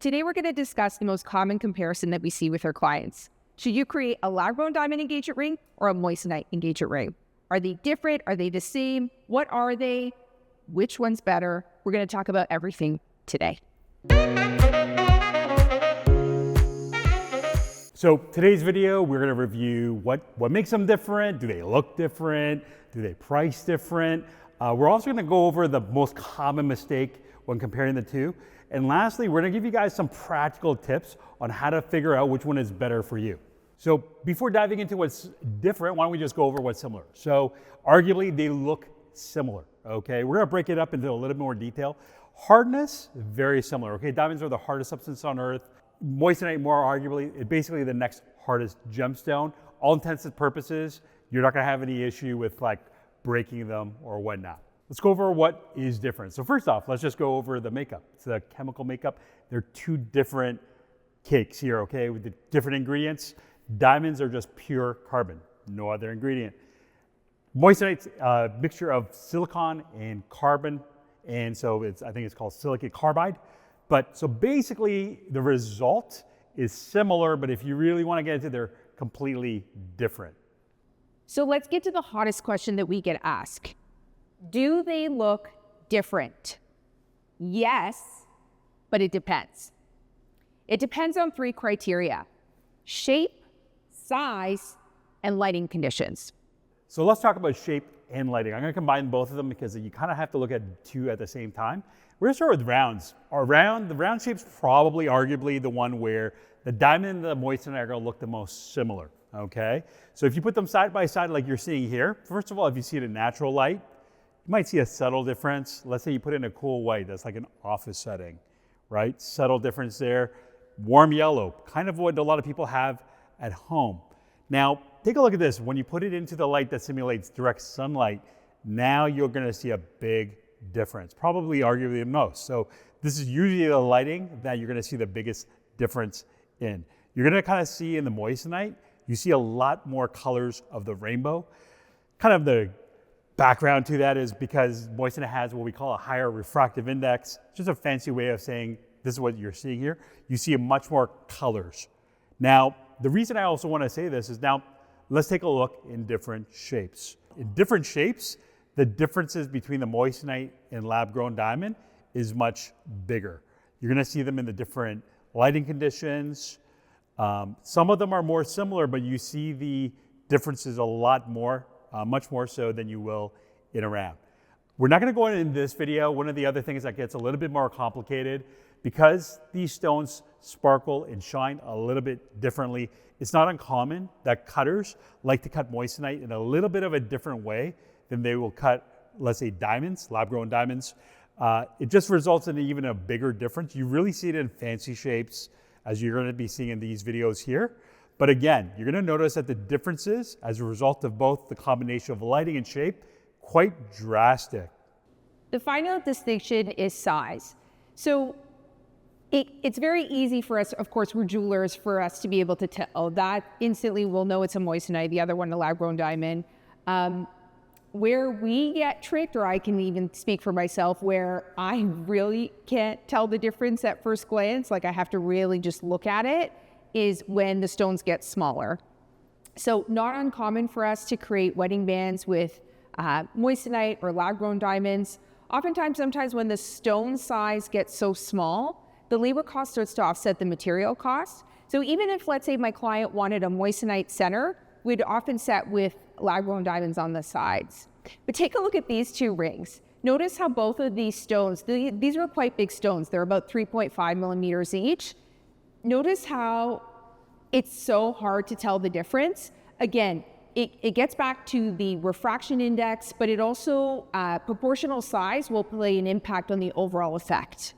Today we're going to discuss the most common comparison that we see with our clients. Should you create a lab-grown diamond engagement ring or a moissanite engagement ring? Are they different? Are they the same? What are they? Which one's better? We're going to talk about everything today. So today's video, we're going to review what makes them different. Do they look different? Do they price different? We're also going to go over the most common mistake when comparing the two. And lastly, we're going to give you guys some practical tips on how to figure out which one is better for you. So before diving into what's different, why don't we just go over what's similar? So arguably they look similar, okay? We're going to break it up into a little bit more detail. Hardness, very similar, okay? Diamonds are the hardest substance on earth. Moissanite, more arguably, basically the next hardest gemstone. All intents and purposes, you're not going to have any issue with like breaking them or whatnot. Let's go over what is different. So first off, let's just go over the makeup. It's the chemical makeup. They're two different cakes here, okay, with the different ingredients. Diamonds are just pure carbon, no other ingredient. Moissanite's a mixture of silicon and carbon, and so I think it's called silicate carbide. But so basically the result is similar, but if you really want to get into it, they're completely different. So let's get to the hottest question that we get asked. Do they look different? Yes, but it depends. It depends on three criteria: shape, size, and lighting conditions. So let's talk about shape and lighting. I'm going to combine both of them because you kind of have to look at two at the same time. We're going to start with rounds. The round shape's probably arguably the one where the diamond and the moissanite are going to look the most similar, okay? So if you put them side by side like you're seeing here, first of all, if you see it in natural light, you might see a subtle difference. Let's say you put in a cool white, that's like an office setting, right? Subtle difference there. Warm yellow, kind of what a lot of people have at home. Now, take a look at this. When you put it into the light that simulates direct sunlight, now you're going to see a big difference, probably arguably the most. So this is usually the lighting that you're going to see the biggest difference in. You're going to kind of see in the moissanite, you see a lot more colors of the rainbow. Kind of the background to that is because moissanite has what we call a higher refractive index. It's just a fancy way of saying this is what you're seeing here. You see much more colors. Now, the reason I also want to say this is now let's take a look in different shapes. In different shapes, the differences between the moissanite and lab-grown diamond is much bigger. You're going to see them in the different lighting conditions. Some of them are more similar, but you see the differences a lot more, much more so than you will in a round. We're not going to go into this video. One of the other things that gets a little bit more complicated, because these stones sparkle and shine a little bit differently, it's not uncommon that cutters like to cut moissanite in a little bit of a different way than they will cut, let's say, diamonds, lab-grown diamonds. It just results in even a bigger difference. You really see it in fancy shapes, as you're going to be seeing in these videos here. But again, you're going to notice that the differences as a result of both the combination of lighting and shape, quite drastic. The final distinction is size. So it's very easy for us, of course, we're jewelers, for us to be able to tell that. Instantly we'll know it's a moissanite, the other one a lab-grown diamond. Where we get tricked, or I can even speak for myself, where I really can't tell the difference at first glance, like I have to really just look at it, is when the stones get smaller. So not uncommon for us to create wedding bands with moissanite or lab-grown diamonds. Oftentimes, sometimes when the stone size gets so small, the labor cost starts to offset the material cost. So even if, let's say, my client wanted a moissanite center, we'd often set with lab-grown diamonds on the sides. But take a look at these two rings. Notice how both of these stones, these are quite big stones. They're about 3.5 millimeters each. Notice how it's so hard to tell the difference. Again, it gets back to the refraction index, but it also, proportional size will play an impact on the overall effect.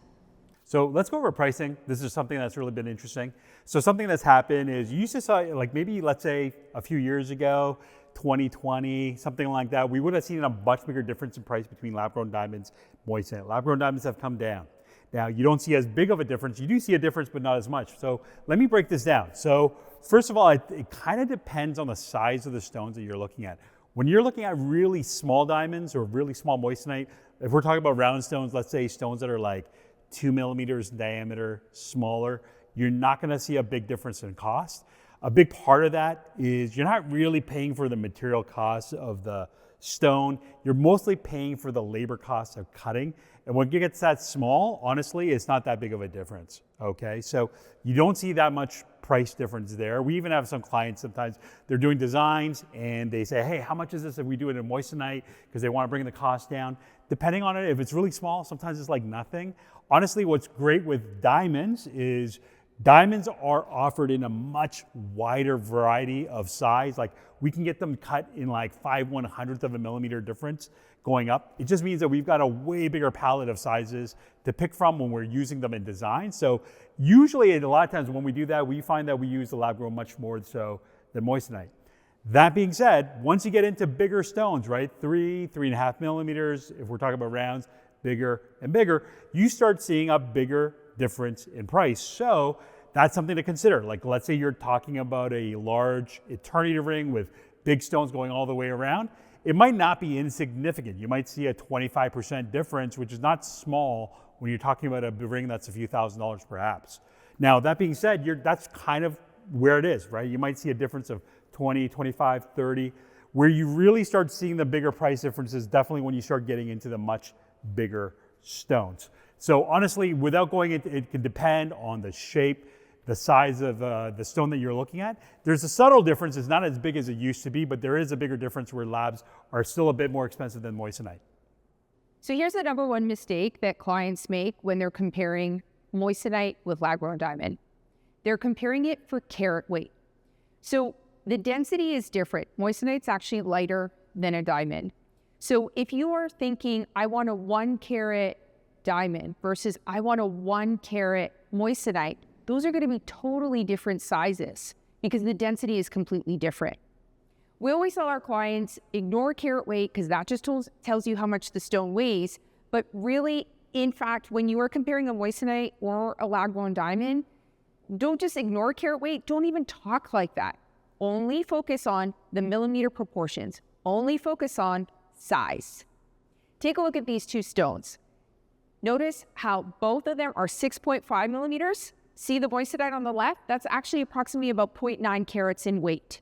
So let's go over pricing. This is something that's really been interesting. So something that's happened is you used to saw, like maybe let's say a few years ago, 2020, something like that, we would have seen a much bigger difference in price between lab-grown diamonds, moissanite. Lab-grown diamonds have come down. Now, you don't see as big of a difference. You do see a difference, but not as much. So let me break this down. So first of all, it kind of depends on the size of the stones that you're looking at. When you're looking at really small diamonds or really small moissanite, if we're talking about round stones, let's say stones that are like 2 millimeters in diameter, smaller, you're not gonna see a big difference in cost. A big part of that is you're not really paying for the material costs of the stone. You're mostly paying for the labor costs of cutting. And when it gets that small, honestly, it's not that big of a difference, okay? So you don't see that much price difference there. We even have some clients, sometimes they're doing designs and they say, hey, how much is this if we do it in Moissanite? Because they wanna bring the cost down. Depending on it, if it's really small, sometimes it's like nothing. Honestly, what's great with diamonds is diamonds are offered in a much wider variety of size. Like we can get them cut in like 5/100th of a millimeter difference going up. It just means that we've got a way bigger palette of sizes to pick from when we're using them in design. So usually, a lot of times when we do that, we find that we use the lab grown much more so than Moissanite. That being said, once you get into bigger stones, right, 3.5 millimeters, if we're talking about rounds, bigger and bigger, you start seeing a bigger difference in price. So that's something to consider. Like let's say you're talking about a large eternity ring with big stones going all the way around. It might not be insignificant. You might see a 25% difference, which is not small when you're talking about a ring that's a few $1,000s perhaps. Now, that being said, that's kind of where it is, right? You might see a difference of 20, 25, 30. Where you really start seeing the bigger price differences, definitely when you start getting into the much bigger stones. So honestly, without going into it, can depend on the shape, the size of the stone that you're looking at. There's a subtle difference. It's not as big as it used to be, but there is a bigger difference where labs are still a bit more expensive than Moissanite. So here's the number one mistake that clients make when they're comparing Moissanite with lab-grown diamond. They're comparing it for carat weight. So the density is different. Moissanite's actually lighter than a diamond. So if you are thinking, I want a 1 carat diamond versus I want a 1 carat Moissanite, those are going to be totally different sizes because the density is completely different. We always tell our clients, ignore carat weight because that just tells you how much the stone weighs. But really, in fact, when you are comparing a Moissanite or a lab-grown diamond, don't just ignore carat weight. Don't even talk like that. Only focus on the millimeter proportions. Only focus on size. Take a look at these two stones. Notice how both of them are 6.5 millimeters. See the Moissanite on the left? That's actually approximately about 0.9 carats in weight.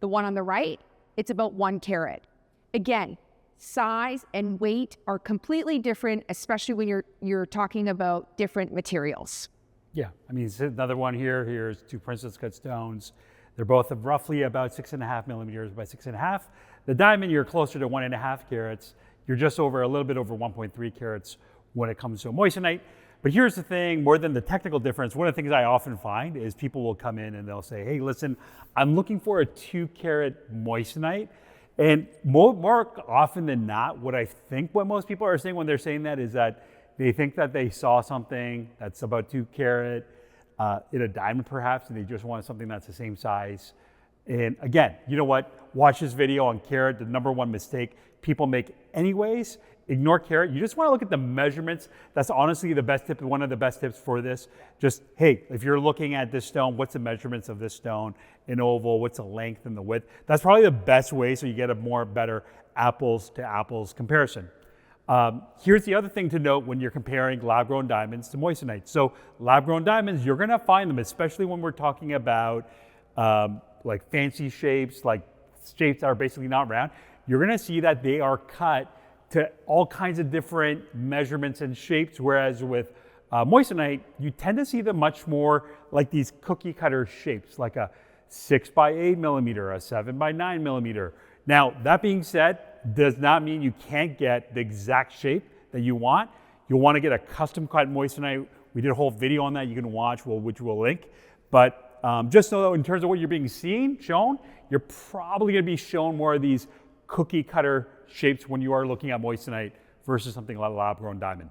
The one on the right, it's about 1 carat. Again, size and weight are completely different, especially when you're talking about different materials. Yeah, I mean, another one here. Here's two princess cut stones. They're both of roughly about 6.5 millimeters by 6.5. The diamond, you're closer to 1.5 carats. You're just over a little bit over 1.3 carats when it comes to Moissanite. But here's the thing, more than the technical difference, one of the things I often find is people will come in and they'll say, hey, listen, I'm looking for a 2 carat Moissanite. And more often than not, what most people are saying when they're saying that is that they think that they saw something that's about 2 carat in a diamond perhaps, and they just want something that's the same size. And again, you know what? Watch this video on carat. The number one mistake people make anyways, ignore carat. You just want to look at the measurements. That's honestly the best tip, one of the best tips for this. Just, hey, if you're looking at this stone, what's the measurements of this stone in oval? What's the length and the width? That's probably the best way so you get a better apples to apples comparison. Here's the other thing to note when you're comparing lab-grown diamonds to Moissanite. So lab-grown diamonds, you're gonna find them, especially when we're talking about like fancy shapes, like shapes that are basically not round. You're gonna see that they are cut to all kinds of different measurements and shapes, whereas with Moissanite, you tend to see them much more like these cookie cutter shapes, like a 6x8 millimeter, a 7x9 millimeter. Now, that being said, does not mean you can't get the exact shape that you want. You'll want to get a custom cut Moissanite. We did a whole video on that you can watch, which we'll link. But just know that in terms of what you're being shown, you're probably going to be shown more of these cookie cutter shapes when you are looking at Moissanite versus something like lab-grown diamond.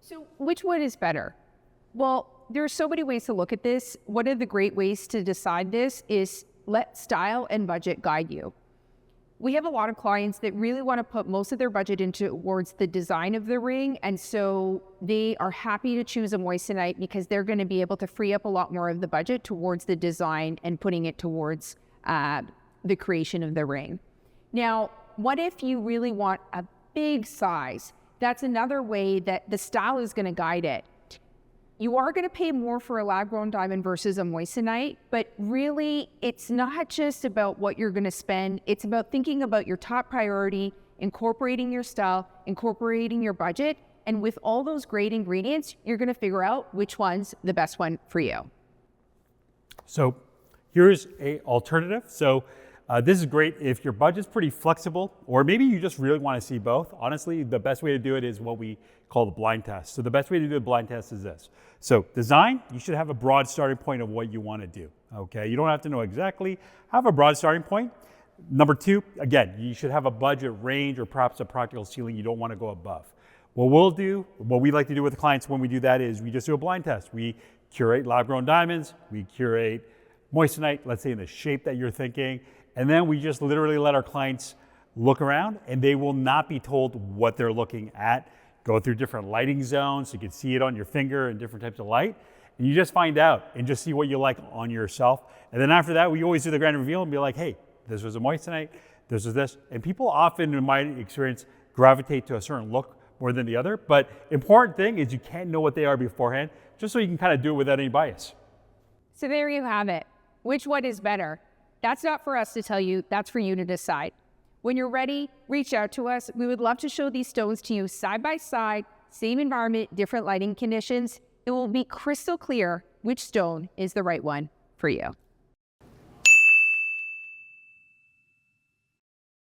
So which one is better? Well, there are so many ways to look at this. One of the great ways to decide this is let style and budget guide you. We have a lot of clients that really want to put most of their budget towards the design of the ring, and so they are happy to choose a Moissanite because they're going to be able to free up a lot more of the budget towards the design and putting it towards the creation of the ring. Now, what if you really want a big size? That's another way that the style is going to guide it. You are going to pay more for a lab-grown diamond versus a moissanite, but really it's not just about what you're going to spend. It's about thinking about your top priority, incorporating your style, incorporating your budget, and with all those great ingredients, you're going to figure out which one's the best one for you. So here's an alternative. So this is great if your budget's pretty flexible, or maybe you just really want to see both. Honestly, the best way to do it is what we call the blind test. So the best way to do a blind test is this. So design, you should have a broad starting point of what you want to do. Okay, you don't have to know exactly. Have a broad starting point. Number two, again, you should have a budget range or perhaps a practical ceiling you don't want to go above. What we'll do, what we like to do with the clients when we do that is we just do a blind test. We curate lab-grown diamonds, we curate moissanite, let's say in the shape that you're thinking, and then we just literally let our clients look around and they will not be told what they're looking at. Go through different lighting zones so you can see it on your finger and different types of light. And you just find out and just see what you like on yourself. And then after that, we always do the grand reveal and be like, hey, this was a moissanite, this was this. And people often, in my experience, gravitate to a certain look more than the other. But important thing is you can't know what they are beforehand, just so you can kind of do it without any bias. So there you have it. Which one is better? That's not for us to tell you, that's for you to decide. When you're ready, reach out to us. We would love to show these stones to you side by side, same environment, different lighting conditions. It will be crystal clear which stone is the right one for you.